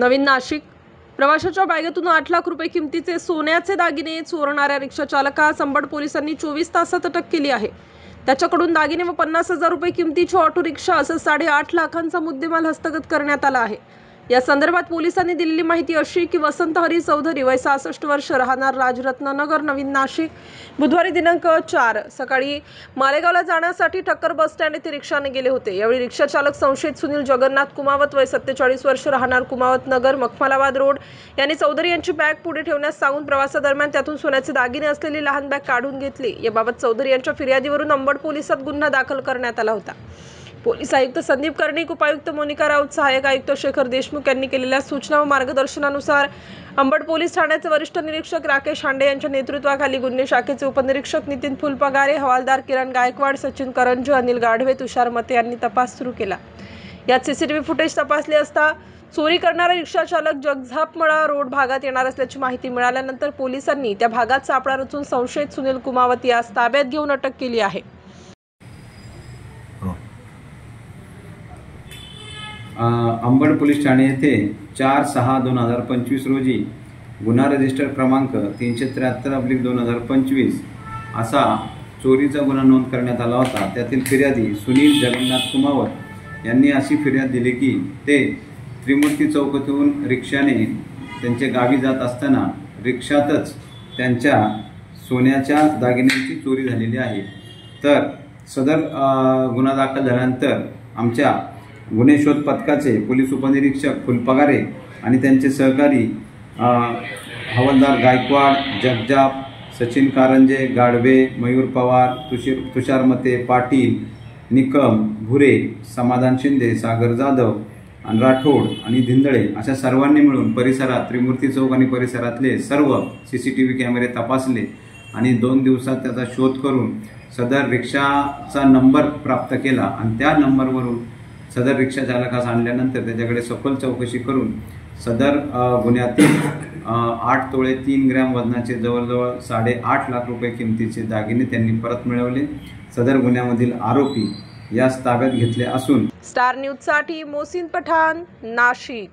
नवीन नाशिक प्रवाशाच्या बॅगेतून 8 लाख रुपये किमतीचे सोन्याचे दागिने चोरणाऱ्या रिक्षा चालकास अंबड पोलिसांनी 24 तासात अटक केली आहे। त्याच्याकडून दागिने व 50,000 रुपये किमतीची ऑटो रिक्षा असं 8.5 लाखांचा मुद्देमाल हस्तगत करण्यात आला आहे। या संदर्भात पोलिसांनी दिलेली माहिती अशी की वसंत हरी चौधरी वय 66 वर्ष राहणार राजरत्न नगर नवीन नाशिक बुधवारी दिनांक 4 सकाळी मालेगावला जाण्यासाठी ठक्कर बस स्टँड येथे रिक्षाने गेले होते। यावेळी रिक्षा चालक संशयित सुनील जगन्नाथ कुमावत वय 47 वर्ष राहणार कुमावत नगर मखमलाबाद रोड यांनी चौधरी यांची बॅग पुढे ठेवण्यास सांगून प्रवासादरम्यान त्यातून सोन्याचे दागिने असलेली लहान बॅग काढून घेतली। याबाबत चौधरी यांच्या फिर्यादीवरून अंबड पोलिसात गुन्हा दाखल करण्यात आला होता। पोलीस आयुक्त संदीप कर्णिक, उपायुक्त मोनिका राऊत, सहाय्यक आयुक्त शेखर देशमुख यांनी केलेल्या सूचना व मार्गदर्शनानुसार अंबड पोलीस ठाण्याचे वरिष्ठ निरीक्षक राकेश हांडे यांच्या नेतृत्वाखाली गुन्हे शाखेचे उपनिरीक्षक नितीन फुलपगारे, हवालदार किरण गायकवाड, सचिन करंजे, अनिल गाढवे, तुषार मते यांनी तपास सुरू केला। यात सीसीटीव्ही फुटेज तपासले असता चोरी करणारा रिक्षा चालक जगझापमळा रोड भागात येणार असल्याची माहिती मिळाल्यानंतर पोलिसांनी त्या भागात सापळा रचून संशयित सुनील कुमावत यास ताब्यात घेऊन अटक केली आहे। अंबड पोलीस ठाणे येथे 4/6/2025 रोजी गुन्हा रजिस्टर क्रमांक 373/2025 असा चोरीचा गुन्हा नोंद करण्यात आला होता। त्यातील फिर्यादी सुनील जगन्नाथ कुमावत यांनी अशी फिर्याद दिली की ते त्रिमूर्ती चौकातून रिक्षाने त्यांच्या गावी जात असताना रिक्षातच त्यांच्या सोन्याच्या दागिन्यांची चोरी झालेली आहे। तर सदर गुन्हा दाखल झाल्यानंतर आमच्या गुन्हे शोध पथकाचे पोलीस उपनिरीक्षक फुलपगारे आणि त्यांचे सहकारी हवालदार गायकवाड, जगजाप, सचिन कारंजे, गाढवे, मयूर पवार, तुषार मते, पाटील, निकम, भुरे, समाधान शिंदे, सागर जाधव आणि राठोड आणि धिंदळे अशा सर्वांनी मिळून परिसरात त्रिमूर्ती चौक आणि परिसरातले सर्व सीसीटीव्ही कॅमेरे तपासले आणि 2 दिवसात त्याचा शोध करून सदर रिक्षाचा नंबर प्राप्त केला आणि त्या नंबरवरून सदर रिक्षा चालकास आणल्यानंतर त्याच्याकडे सखोल चौकशी करून सदर गुन्ह्यातील 8 तोळे 3 ग्रॅम वजनाचे जवळजवळ 8.5 लाख रुपये किमतीचे दागिने त्यांनी परत मिळवले। सदर गुन्ह्यामधील आरोपी यास ताब्यात घेतले असून स्टार न्यूज साठी मोहसिन पठाण, नाशिक।